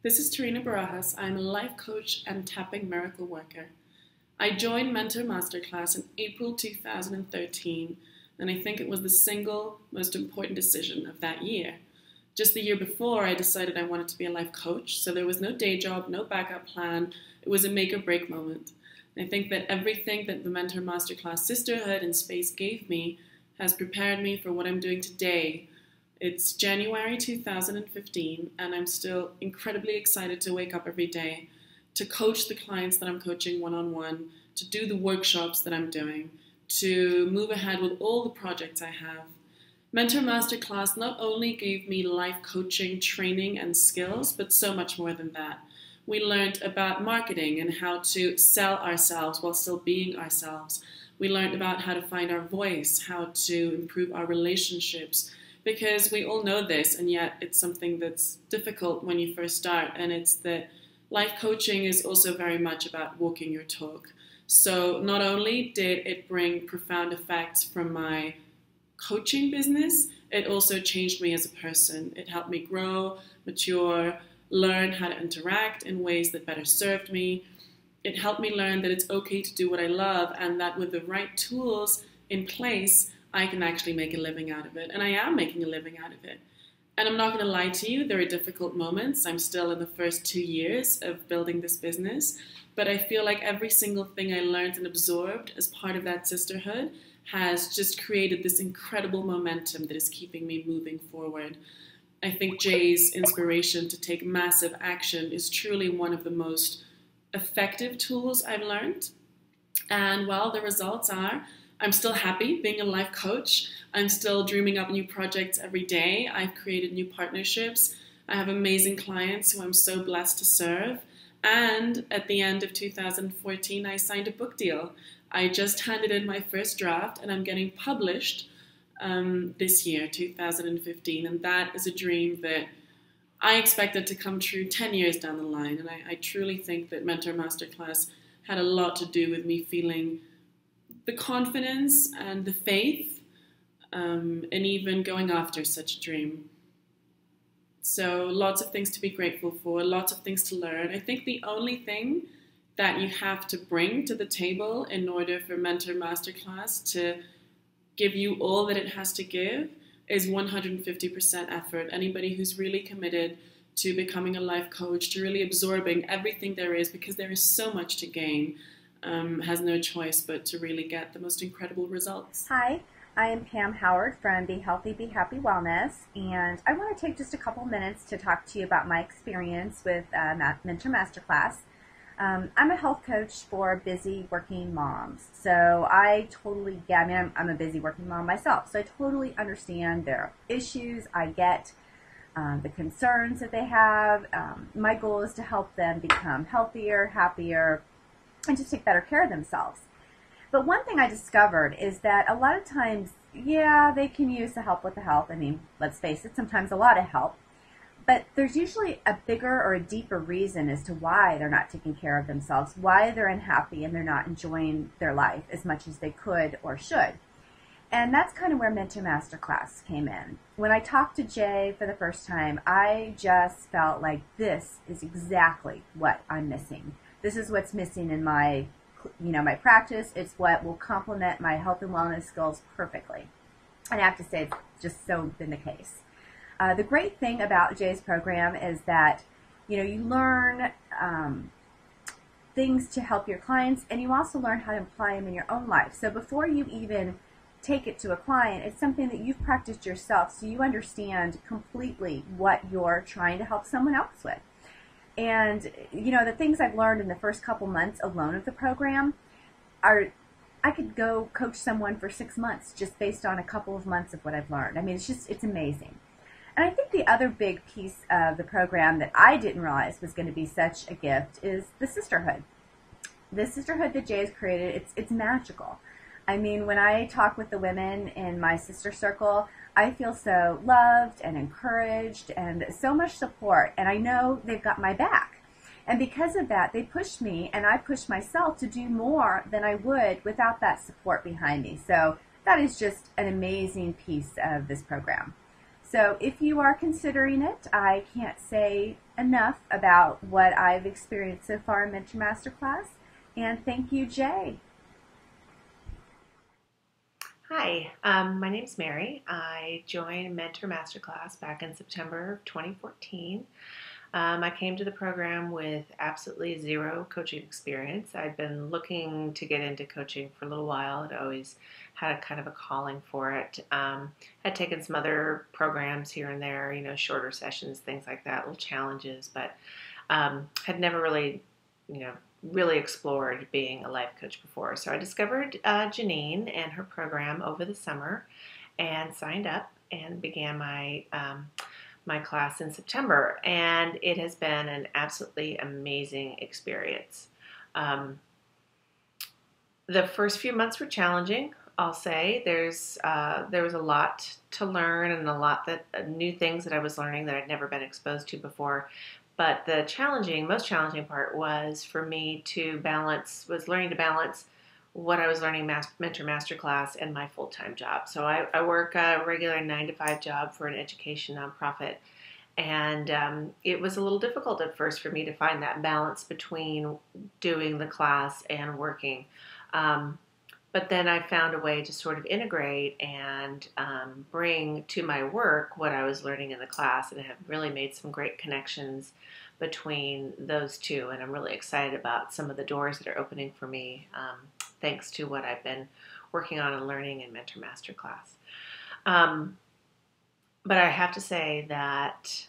This is Tarina Barajas. I'm a life coach and tapping miracle worker. I joined Mentor Masterclass in April 2013, and I think it was the single most important decision of that year. Just the year before, I decided I wanted to be a life coach, so there was no day job, no backup plan. It was a make or break moment. And I think that everything that the Mentor Masterclass sisterhood and space gave me has prepared me for what I'm doing today. It's January 2015, and I'm still incredibly excited to wake up every day, to coach the clients that I'm coaching one-on-one, to do the workshops that I'm doing, to move ahead with all the projects I have. Mentor Masterclass not only gave me life coaching, training, and skills, but so much more than that. We learned about marketing and how to sell ourselves while still being ourselves. We learned about how to find our voice, how to improve our relationships, because we all know this, and yet it's something that's difficult when you first start, and it's that life coaching is also very much about walking your talk. So not only did it bring profound effects from my coaching business, it also changed me as a person. It helped me grow, mature, learn how to interact in ways that better served me. It helped me learn that it's okay to do what I love, and that with the right tools in place, I can actually make a living out of it. And I am making a living out of it. And I'm not going to lie to you, there are difficult moments. I'm still in the first 2 years of building this business, but I feel like every single thing I learned and absorbed as part of that sisterhood has just created this incredible momentum that is keeping me moving forward. I think Jay's inspiration to take massive action is truly one of the most effective tools I've learned. And well, the results are, I'm still happy being a life coach. I'm still dreaming up new projects every day. I've created new partnerships. I have amazing clients who I'm so blessed to serve. And at the end of 2014, I signed a book deal. I just handed in my first draft, and I'm getting published this year, 2015. And that is a dream that I expected to come true 10 years down the line. And I truly think that Mentor Masterclass had a lot to do with me feeling the confidence and the faith and even going after such a dream. So lots of things to be grateful for, lots of things to learn. I think the only thing that you have to bring to the table in order for Mentor Masterclass to give you all that it has to give is 150% effort. Anybody who's really committed to becoming a life coach, to really absorbing everything there is, because there is so much to gain, has no choice but to really get the most incredible results. Hi, I am Pam Howard from Be Healthy, Be Happy Wellness, and I want to take just a couple minutes to talk to you about my experience with Mentor Masterclass. I'm a health coach for busy working moms, so I totally get, I'm a busy working mom myself, so I totally understand their issues. I get the concerns that they have. My goal is to help them become healthier, happier, and just take better care of themselves. But one thing I discovered is that a lot of times, yeah, they can use the help with the health. I mean, let's face it, sometimes a lot of help. But there's usually a bigger or a deeper reason as to why they're not taking care of themselves, why they're unhappy and they're not enjoying their life as much as they could or should. And that's kind of where Mentor Masterclass came in. When I talked to Jay for the first time, I just felt like this is exactly what I'm missing. This is what's missing in my, my practice. It's what will complement my health and wellness skills perfectly. And I have to say, it's just so been the case. The great thing about Jay's program is that, you learn things to help your clients, and you also learn how to apply them in your own life. So before you even take it to a client, it's something that you've practiced yourself, so you understand completely what you're trying to help someone else with. And, the things I've learned in the first couple months alone of the program are, I could go coach someone for 6 months just based on a couple of months of what I've learned. I mean, it's amazing. And I think the other big piece of the program that I didn't realize was going to be such a gift is the sisterhood. The sisterhood that Jay has created, it's magical. I mean, when I talk with the women in my sister circle, I feel so loved and encouraged and so much support, and I know they've got my back. And because of that, they push me, and I push myself to do more than I would without that support behind me. So that is just an amazing piece of this program. So if you are considering it, I can't say enough about what I've experienced so far in Mentor Masterclass. And thank you, Jay. Hi, my name's Mary. I joined Mentor Masterclass back in September of 2014. I came to the program with absolutely zero coaching experience. I'd been looking to get into coaching for a little while. I'd always had a kind of a calling for it. Had taken some other programs here and there, shorter sessions, things like that, little challenges, but had never really, really explored being a life coach before. So I discovered Jeannine and her program over the summer and signed up and began my class in September, and it has been an absolutely amazing experience. The first few months were challenging, I'll say. There was a lot to learn and a lot that new things that I was learning that I'd never been exposed to before. But the most challenging part was for me learning to balance what I was learning Mentor Masterclass and my full-time job. So I work a regular 9-to-5 job for an education nonprofit, and it was a little difficult at first for me to find that balance between doing the class and working. But then I found a way to sort of integrate and bring to my work what I was learning in the class, and have really made some great connections between those two. And I'm really excited about some of the doors that are opening for me thanks to what I've been working on and learning in Mentor Masterclass. But I have to say that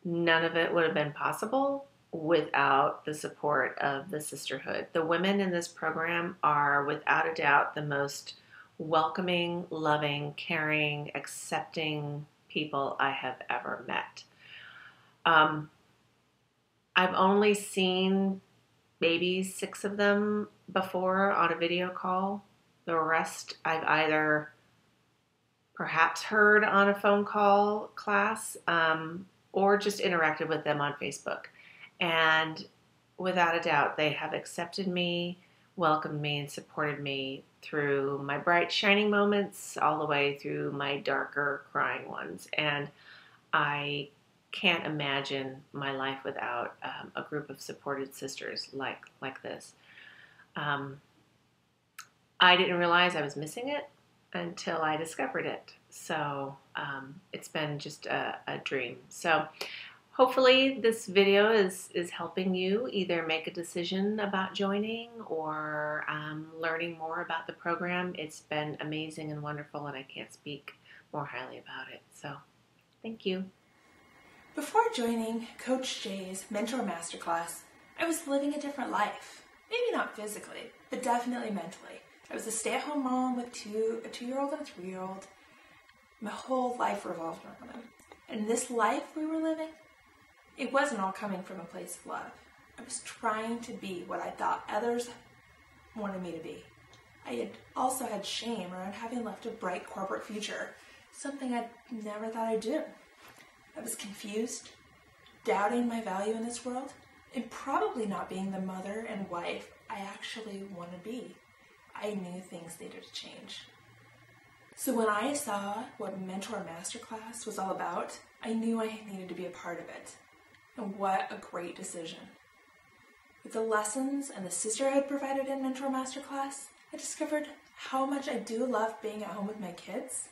none of it would have been possible without the support of the sisterhood. The women in this program are without a doubt the most welcoming, loving, caring, accepting people I have ever met. I've only seen maybe 6 of them before on a video call. The rest I've either perhaps heard on a phone call class or just interacted with them on Facebook. And without a doubt, they have accepted me, welcomed me, and supported me through my bright, shining moments all the way through my darker, crying ones. And I can't imagine my life without a group of supported sisters like this. I didn't realize I was missing it until I discovered it. So it's been just a dream. So hopefully this video is helping you either make a decision about joining or learning more about the program. It's been amazing and wonderful, and I can't speak more highly about it. So thank you. Before joining Coach Jay's Mentor Masterclass, I was living a different life. Maybe not physically, but definitely mentally. I was a stay-at-home mom with a 2-year-old and a 3-year-old. My whole life revolved around them. And this life we were living, it wasn't all coming from a place of love. I was trying to be what I thought others wanted me to be. I had also had shame around having left a bright corporate future, something I never thought I'd do. I was confused, doubting my value in this world, and probably not being the mother and wife I actually want to be. I knew things needed to change. So when I saw what Mentor Masterclass was all about, I knew I needed to be a part of it. And what a great decision. With the lessons and the sisterhood provided in Mentor Masterclass, I discovered how much I do love being at home with my kids,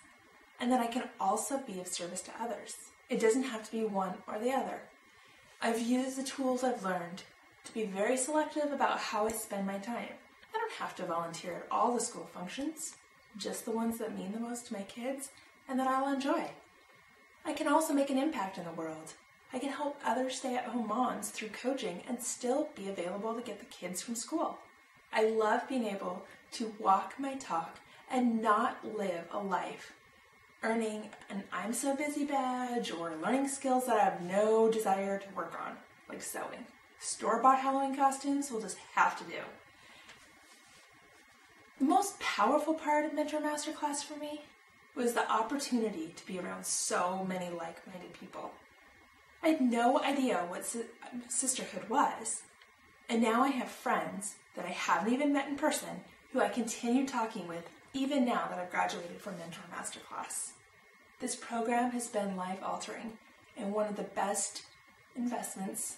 and that I can also be of service to others. It doesn't have to be one or the other. I've used the tools I've learned to be very selective about how I spend my time. I don't have to volunteer at all the school functions, just the ones that mean the most to my kids and that I'll enjoy. I can also make an impact in the world. I can help other stay-at-home moms through coaching and still be available to get the kids from school. I love being able to walk my talk and not live a life earning an I'm so busy badge or learning skills that I have no desire to work on, like sewing. Store-bought Halloween costumes will just have to do. The most powerful part of Mentor Masterclass for me was the opportunity to be around so many like-minded people. I had no idea what sisterhood was, and now I have friends that I haven't even met in person who I continue talking with even now that I've graduated from Mentor Masterclass. This program has been life-altering and one of the best investments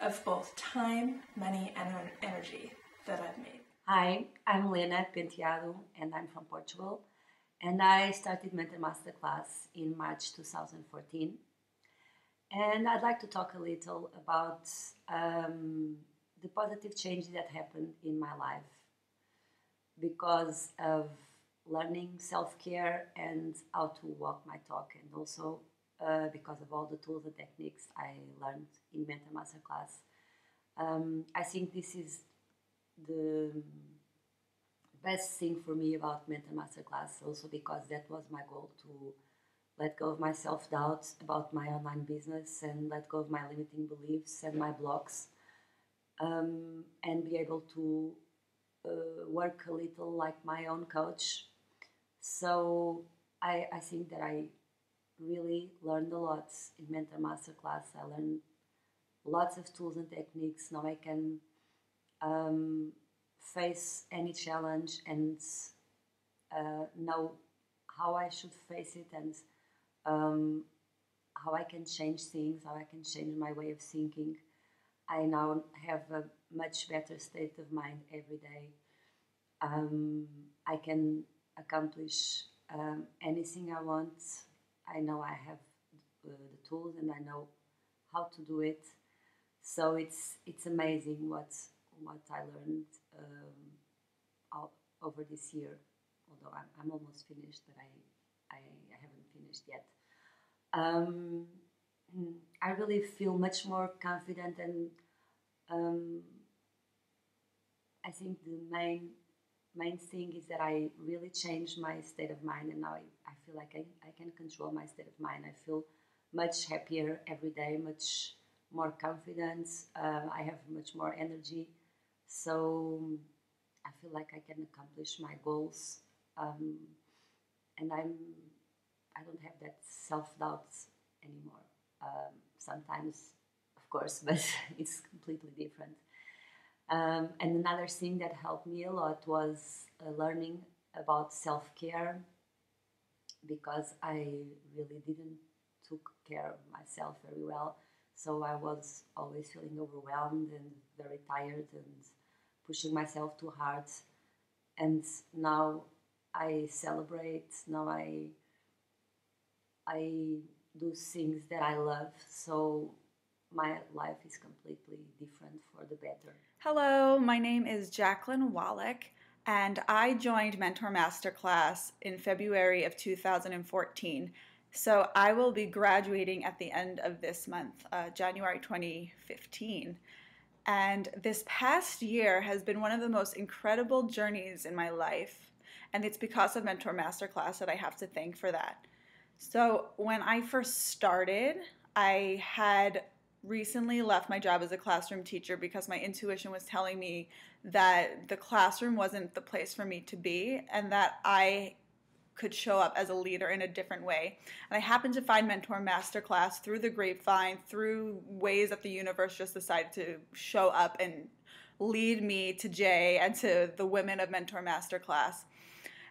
of both time, money, and energy that I've made. Hi, I'm Lena Penteado and I'm from Portugal. And I started Mentor Masterclass in March 2014. And I'd like to talk a little about the positive change that happened in my life because of learning self-care and how to walk my talk, and also because of all the tools and techniques I learned in Mentor Masterclass. I think this is the best thing for me about Mentor Masterclass, also because that was my goal, to let go of my self-doubts about my online business and let go of my limiting beliefs and my blocks, and be able to work a little like my own coach. So I think that I really learned a lot in Mentor Masterclass. I learned lots of tools and techniques. Now I can face any challenge and know how I should face it, and how I can change things, how I can change my way of thinking. I now have a much better state of mind every day. I can accomplish anything I want. I know I have the tools and I know how to do it. So it's amazing what I learned over this year. Although I'm almost finished, but I haven't finished yet. I really feel much more confident, and I think the main thing is that I really changed my state of mind, and now I feel like I can control my state of mind. I feel much happier every day, much more confident. I have much more energy, so I feel like I can accomplish my goals, and I don't have that self-doubt anymore. Sometimes, of course, but it's completely different. And another thing that helped me a lot was learning about self-care, because I really didn't took care of myself very well. So I was always feeling overwhelmed and very tired and pushing myself too hard. And now I celebrate, now I do things that I love, so my life is completely different for the better. Hello, my name is Jacqueline Wallach, and I joined Mentor Masterclass in February of 2014. So I will be graduating at the end of this month, January 2015. And this past year has been one of the most incredible journeys in my life. And it's because of Mentor Masterclass that I have to thank for that. So when I first started, I had recently left my job as a classroom teacher because my intuition was telling me that the classroom wasn't the place for me to be, and that I could show up as a leader in a different way. And I happened to find Mentor Masterclass through the grapevine, through ways that the universe just decided to show up and lead me to Jay and to the women of Mentor Masterclass.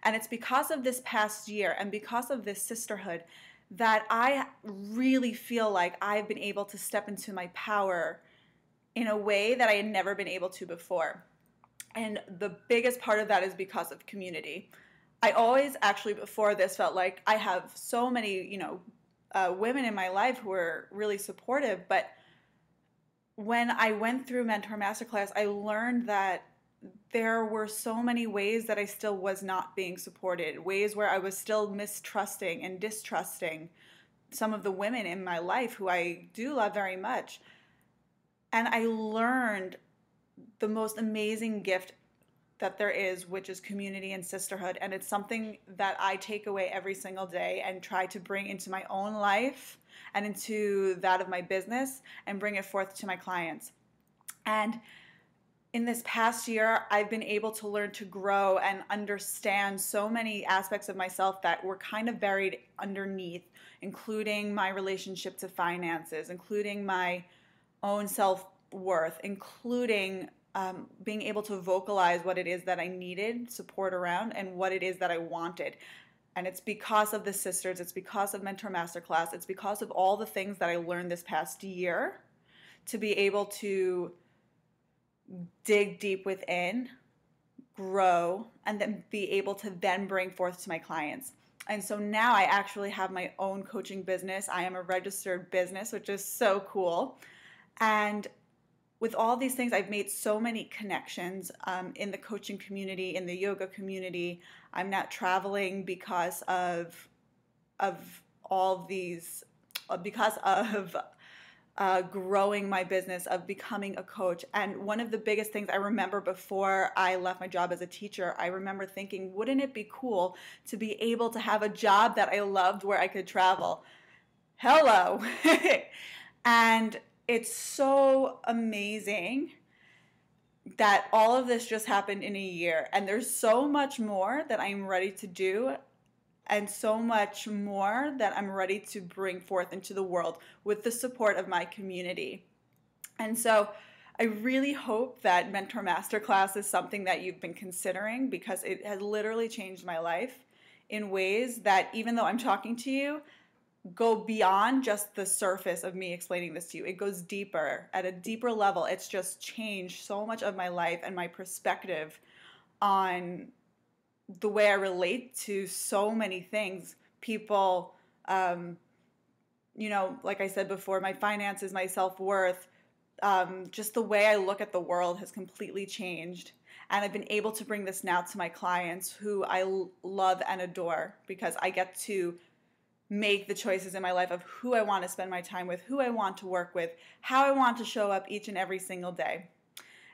And it's because of this past year and because of this sisterhood that I really feel like I've been able to step into my power in a way that I had never been able to before. And the biggest part of that is because of community. I always actually before this felt like I have so many, women in my life who were really supportive. But when I went through Mentor Masterclass, I learned that there were so many ways that I still was not being supported, ways where I was still mistrusting and distrusting some of the women in my life who I do love very much. And I learned the most amazing gift that there is, which is community and sisterhood. And it's something that I take away every single day and try to bring into my own life and into that of my business and bring it forth to my clients. And in this past year, I've been able to learn to grow and understand so many aspects of myself that were kind of buried underneath, including my relationship to finances, including my own self-worth, including being able to vocalize what it is that I needed support around and what it is that I wanted. And it's because of the sisters, it's because of Mentor Masterclass, it's because of all the things that I learned this past year to be able to dig deep within, grow, and then be able to then bring forth to my clients. And so now I actually have my own coaching business. I am a registered business, which is so cool. And with all these things, I've made so many connections in the coaching community, in the yoga community. I'm not traveling because of all these, because of growing my business, of becoming a coach. And one of the biggest things I remember before I left my job as a teacher, I remember thinking, wouldn't it be cool to be able to have a job that I loved where I could travel? Hello. And it's so amazing that all of this just happened in a year. And there's so much more that I'm ready to do, and so much more that I'm ready to bring forth into the world with the support of my community. And so I really hope that Mentor Masterclass is something that you've been considering, because it has literally changed my life in ways that, even though I'm talking to you, go beyond just the surface of me explaining this to you. It goes deeper, at a deeper level. It's just changed so much of my life and my perspective on the way I relate to so many things. People, like I said before, my finances, my self-worth, just the way I look at the world has completely changed. And I've been able to bring this now to my clients, who I love and adore, because I get to make the choices in my life of who I want to spend my time with, who I want to work with, how I want to show up each and every single day.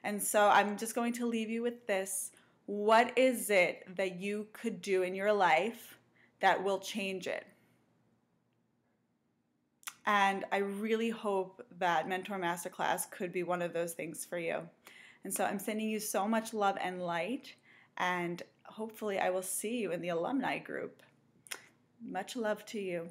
And so I'm just going to leave you with this. What is it that you could do in your life that will change it? And I really hope that Mentor Masterclass could be one of those things for you. And so I'm sending you so much love and light, and hopefully I will see you in the alumni group. Much love to you.